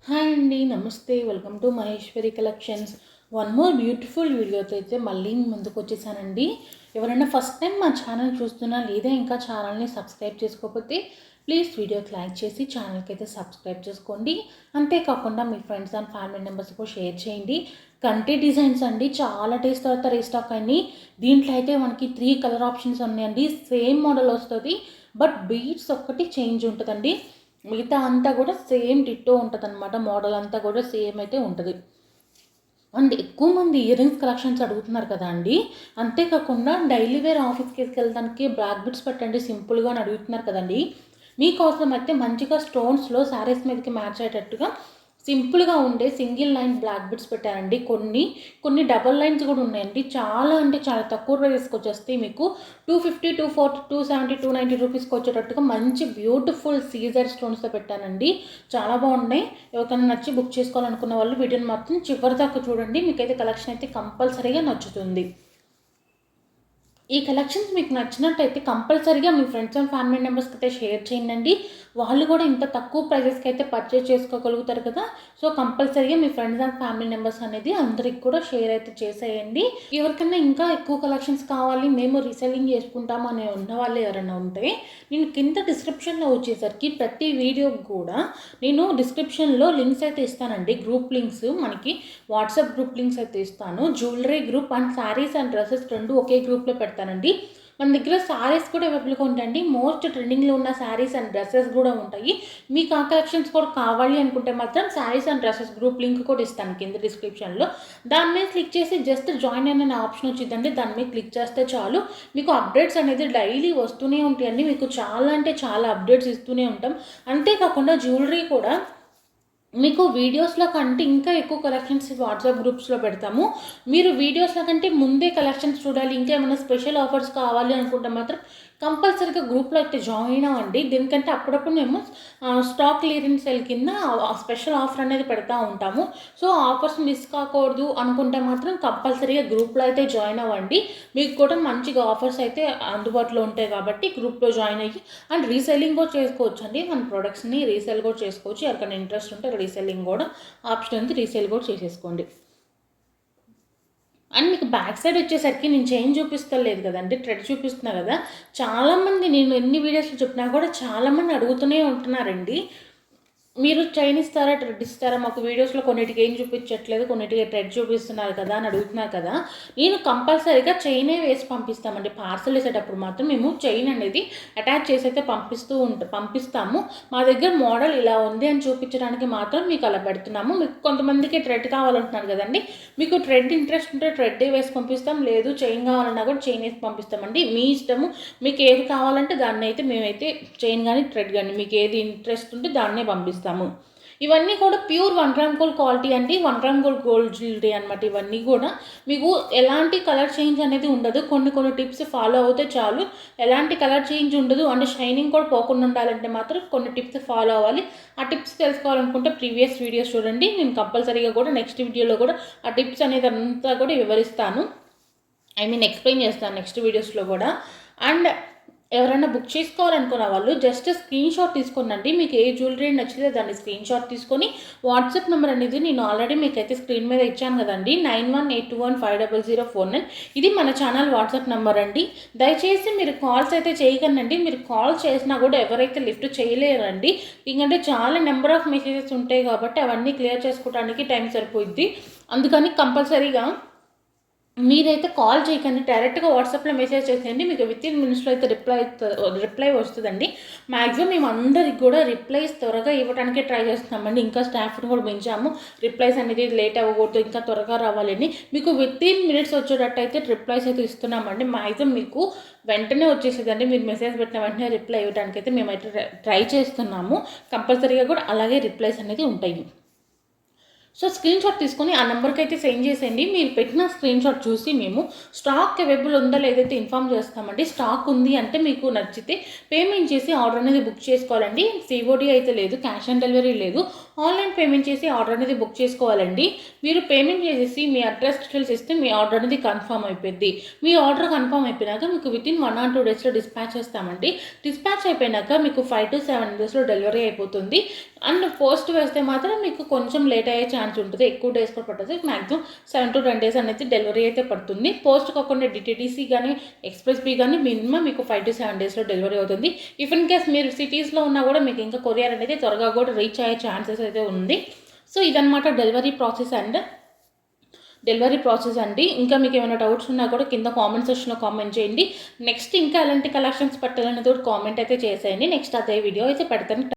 Hi అండి, నమస్తే. Welcome to Maheshwari collections. One more beautiful వీడియోతో అయితే మళ్ళీ ముందుకు వచ్చేసానండి. ఎవరైనా ఫస్ట్ టైం మా ఛానల్ చూస్తున్నా లేదా ఇంకా ఛానల్ని సబ్స్క్రైబ్ చేసుకోకపోతే ప్లీజ్ వీడియోకి లైక్ చేసి ఛానల్కి అయితే సబ్స్క్రైబ్ చేసుకోండి. అంతేకాకుండా మీ ఫ్రెండ్స్ అండ్ ఫ్యామిలీ మెంబర్స్ కూడా షేర్ చేయండి. కంటి డిజైన్స్ అండి, చాలా డేస్ తర్వాత రీస్టాక్ అండి. దీంట్లో అయితే మనకి 3 కలర్ ఆప్షన్స్ ఉన్నాయండి. సేమ్ మోడల్ వస్తుంది, బట్ బీడ్స్ ఒక్కటి చేంజ్ ఉంటుందండి. మిగతా అంతా కూడా సేమ్ డిట్టో ఉంటుందన్నమాట. మోడల్ అంతా కూడా సేమ్ అయితే ఉంటుంది. అండ్ ఎక్కువ మంది ఇయర్ రింగ్స్ కలెక్షన్స్ అడుగుతున్నారు కదా అండి. అంతేకాకుండా డైలీ వేర్ ఆఫీస్కి వెళ్ళడానికి బ్లాక్ బిట్స్ పెట్టండి సింపుల్గా అని అడుగుతున్నారు కదండి. మీకోసం అయితే మంచిగా స్టోన్స్లో శారీస్ మీదకి మ్యాచ్ అయ్యేటట్టుగా సింపుల్గా ఉండే సింగిల్ లైన్ బ్లాక్ బిట్స్ పెట్టారండి. కొన్ని డబల్ లైన్స్ కూడా ఉన్నాయండి. చాలా అంటే చాలా తక్కువ ప్రైస్కి వచ్చేస్తాయి. మీకు 250, 240, 270, 290 రూపీస్కి వచ్చేటట్టుగా మంచి బ్యూటిఫుల్ సీజర్ స్టోన్స్తో పెట్టానండి. చాలా బాగున్నాయి. ఎవరికైనా నచ్చి బుక్ చేసుకోవాలనుకున్న వాళ్ళు వీడియోని మాత్రం చివరి దాకా చూడండి. మీకైతే కలెక్షన్ అయితే కంపల్సరీగా నచ్చుతుంది. ఈ కలెక్షన్స్ మీకు నచ్చినట్టయితే కంపల్సరీగా మీ ఫ్రెండ్స్ అండ్ ఫ్యామిలీ మెంబర్స్కి అయితే షేర్ చేయండి. వాళ్ళు కూడా ఇంత తక్కువ ప్రైజెస్కి అయితే పర్చేస్ చేసుకోగలుగుతారు కదా. సో కంపల్సరీగా మీ ఫ్రెండ్స్ అండ్ ఫ్యామిలీ మెంబర్స్ అనేది అందరికి కూడా షేర్ అయితే చేసేయండి. ఎవరికైనా ఇంకా ఎక్కువ కలెక్షన్స్ కావాలి, మేము రీసెల్లింగ్ చేసుకుంటాము అనే ఉన్న వాళ్ళు ఎవరైనా ఉంటే నేను కింద డిస్క్రిప్షన్లో వచ్చేసరికి ప్రతి వీడియోకి కూడా నేను డిస్క్రిప్షన్లో లింక్స్ అయితే ఇస్తానండి. గ్రూప్ లింక్స్, మనకి వాట్సాప్ గ్రూప్ లింక్స్ అయితే ఇస్తాను. Jewellery group and saris and dresses రెండు ఒకే గ్రూప్లో పెడతానండి. మన దగ్గర శారీస్ కూడా అవైలబుల్గా ఉంటాయండి. మోస్ట్ ట్రెండింగ్లో ఉన్న శారీస్ అండ్ డ్రెస్సెస్ కూడా ఉంటాయి. మీకు ఆ కలెక్షన్స్ కూడా కావాలి అనుకుంటే మాత్రం saris and dresses group link కూడా ఇస్తాను కింద డిస్క్రిప్షన్లో. దాని మీద క్లిక్ చేసి జస్ట్ జాయిన్ అనే ఆప్షన్ వచ్చిందండి. దాని మీద క్లిక్ చేస్తే చాలు, మీకు అప్డేట్స్ అనేది డైలీ వస్తూనే ఉంటాయండి. మీకు చాలా అంటే చాలా అప్డేట్స్ ఇస్తూనే ఉంటాం. అంతేకాకుండా జ్యువెలరీ కూడా మీకు వీడియోస్లో కంటే ఇంకా ఎక్కువ కలెక్షన్స్ వాట్సాప్ గ్రూప్స్లో పెడతాము. మీరు వీడియోస్లో కంటే ముందే కలెక్షన్స్ చూడాలి, ఇంకా ఏమైనా స్పెషల్ ఆఫర్స్ కావాలి అనుకుంటే మాత్రం కంపల్సరీగా గ్రూప్లో అయితే జాయిన్ అవ్వండి. దీనికంటే అప్పుడప్పుడు మేము స్టాక్ క్లియరెన్స్ సేల్ కింద స్పెషల్ ఆఫర్ అనేది పెడతా ఉంటాము. సో ఆఫర్స్ మిస్ కాకూడదు అనుకుంటే మాత్రం కంపల్సరీగా గ్రూప్లో అయితే జాయిన్ అవ్వండి. మీకు కూడా మంచిగా ఆఫర్స్ అయితే అందుబాటులో ఉంటాయి కాబట్టి గ్రూప్లో జాయిన్ అయ్యి అండ్ రీసెల్లింగ్ కూడా చేసుకోవచ్చు అండి. మన ప్రొడక్ట్స్ని రీసెల్ కూడా చేసుకోవచ్చు. ఎవరికైనా ఇంట్రెస్ట్ ఉంటే రీసెల్లింగ్ కూడా ఆప్షన్ ఉంది, రీసేల్ కూడా చేసేసుకోండి. అండ్ మీకు బ్యాక్ సైడ్ వచ్చేసరికి నేను చైన్ చూపిస్తలేదు కదండి, థ్రెడ్ చూపిస్తున్నా కదా. చాలామంది నేను ఎన్ని వీడియోస్లో చెప్పినా కూడా చాలామంది అడుగుతూనే ఉంటున్నారండి, మీరు చైన్ ఇస్తారా, థ్రెడ్ ఇస్తారా, మాకు వీడియోస్లో కొన్నిటికి ఏం చూపించట్లేదు, కొన్నిటికి థ్రెడ్ చూపిస్తున్నారు కదా అని అడుగుతున్నారు కదా. నేను కంపల్సరీగా చైనే వేసి పంపిస్తామండి. పార్సల్ వేసేటప్పుడు మాత్రం మేము చైన్ అనేది అటాచ్ చేసి అయితే పంపిస్తాము. మా దగ్గర మోడల్ ఇలా ఉంది అని చూపించడానికి మాత్రం మీకు అలా పెడుతున్నాము. మీకు కొంతమందికి థ్రెడ్ కావాలంటున్నారు కదండి, మీకు థ్రెడ్ ఇంట్రెస్ట్ ఉంటే థ్రెడ్ వేసి పంపిస్తాం, లేదు చైన్ కావాలన్నా కూడా చైన్ వేసి పంపిస్తామండి. మీ ఇష్టము, మీకు ఏది కావాలంటే దాన్ని అయితే మేమైతే చైన్ కానీ థ్రెడ్ కానీ మీకు ఏది ఇంట్రెస్ట్ ఉంటే దాన్నే పంపిస్తాము. ఇవన్నీ కూడా ప్యూర్ 1 గ్రామ్ గోల్డ్ క్వాలిటీ అండి. 1 గ్రామ్ గోల్డ్ జ్యువెలరీ అనమాట. ఇవన్నీ కూడా మీకు ఎలాంటి కలర్ చేంజ్ అనేది ఉండదు. కొన్ని టిప్స్ ఫాలో అవుతే చాలు, ఎలాంటి కలర్ చేంజ్ ఉండదు. అంటే షైనింగ్ కూడా పోకుండా ఉండాలంటే మాత్రం కొన్ని టిప్స్ ఫాలో అవ్వాలి. ఆ టిప్స్ తెలుసుకోవాలనుకుంటే ప్రీవియస్ వీడియోస్ చూడండి. నేను కంపల్సరీగా కూడా నెక్స్ట్ వీడియోలో కూడా ఆ టిప్స్ అనేది అంతా కూడా వివరిస్తాను, ఎక్స్ప్లెయిన్ చేస్తాను నెక్స్ట్ వీడియోస్లో కూడా. అండ్ ఎవరైనా బుక్ చేసుకోవాలనుకున్న వాళ్ళు జస్ట్ స్క్రీన్ షాట్ తీసుకోనండి. మీకు ఏ జ్యువెలరీ నచ్చితే దాన్ని స్క్రీన్ షాట్ తీసుకొని వాట్సాప్ నెంబర్ అనేది నేను ఆల్రెడీ మీకైతే స్క్రీన్ మీద ఇచ్చాను కదండి, 9182150049. ఇది మన ఛానల్ వాట్సాప్ నెంబర్ అండి. దయచేసి మీరు కాల్స్ అయితే చేయకండి. మీరు కాల్ చేసినా కూడా ఎవరైతే లిఫ్ట్ చేయలేరండి, ఎందుకంటే చాలా నెంబర్ ఆఫ్ మెసేజెస్ ఉంటాయి కాబట్టి అవన్నీ క్లియర్ చేసుకోవడానికి టైం సరిపోద్ది. అందుకని కంపల్సరీగా మీరైతే కాల్ చేయకండి, డైరెక్ట్గా వాట్సాప్లో మెసేజ్ చేసేయండి. మీకు వితిన్ మినిట్స్లో అయితే రిప్లై వస్తుందండి. మ్యాక్సిమం మేము అందరికి కూడా రిప్లైస్ త్వరగా ఇవ్వడానికి ట్రై చేస్తున్నామండి. ఇంకా స్టాఫ్ని కూడా పెంచాము, రిప్లైస్ అనేది లేట్ అవ్వకూడదు, ఇంకా త్వరగా రావాలని. మీకు వితిన్ మినిట్స్ వచ్చేటట్టు అయితే రిప్లైస్ అయితే ఇస్తున్నామండి. మ్యాక్సిమం మీకు వెంటనే వచ్చేసేదండి. మీరు మెసేజ్ పెట్టిన వెంటనే రిప్లై ఇవ్వడానికి అయితే మేమైతే ట్రై చేస్తున్నాము. కంపల్సరీగా కూడా అలాగే రిప్లైస్ అనేది ఉంటాయి. సో స్క్రీన్ షాట్ తీసుకొని ఆ నెంబర్కి అయితే సెండ్ చేసేయండి. మీరు పెట్టిన స్క్రీన్ షాట్ చూసి మేము స్టాక్ అవైలబుల్ ఉందా లేదైతే ఇన్ఫామ్ చేస్తామండి. స్టాక్ ఉంది అంటే మీకు నచ్చితే పేమెంట్ చేసి ఆర్డర్ అనేది బుక్ చేసుకోవాలండి. సిఓడి అయితే లేదు, క్యాష్ ఆన్ డెలివరీ లేదు. ఆన్లైన్ పేమెంట్ చేసి ఆర్డర్ అనేది బుక్ చేసుకోవాలండి. మీరు పేమెంట్ చేసేసి మీ అడ్రస్ డీటెయిల్స్ ఇస్తే మీ ఆర్డర్ అనేది కన్ఫర్మ్ అయిపోద్ది. మీ ఆర్డర్ కన్ఫర్మ్ అయిపోయినాక మీకు వితిన్ 1 or 2 డేస్లో డిస్పాచ్ చేస్తామండి. డిస్పాచ్ అయిపోయినాక మీకు 5 to 7 డేస్లో డెలివరీ అయిపోతుంది. అండ్ పోస్ట్ వేస్తే మాత్రం మీకు కొంచెం లేట్ అయ్యే ఛాన్స్ ఉంటుంది. ఎక్కువ డేస్ కూడా పడుతుంది. మ్యాక్సిమం 7 to 10 డేస్ అనేది డెలివరీ అయితే పడుతుంది. పోస్ట్ కాకుండా డిటీడీసీ కానీ ఎక్స్ప్రెస్ బీ కానీ మినిమం మీకు 5 to 7 డేస్లో డెలివరీ అవుతుంది. ఇఫ్ ఇన్ కేస్ మీరు సిటీస్లో ఉన్నా కూడా మీకు ఇంకా కొరియర్ అనేది త్వరగా కూడా రీచ్ అయ్యే ఛాన్సెస్ అయితే ఉంది. సో ఇదనమాట డెలివరీ ప్రాసెస్ అండి. ఇంకా మీకు ఏమైనా డౌట్స్ ఉన్నా కూడా కింద కామెంట్ సెక్షన్లో కామెంట్ చేయండి. నెక్స్ట్ ఇంకా ఎలాంటి కలెక్షన్స్ పెట్టాలనేది కూడా కామెంట్ అయితే చేసేయండి. నెక్స్ట్ అదే వీడియో అయితే పెడతాను.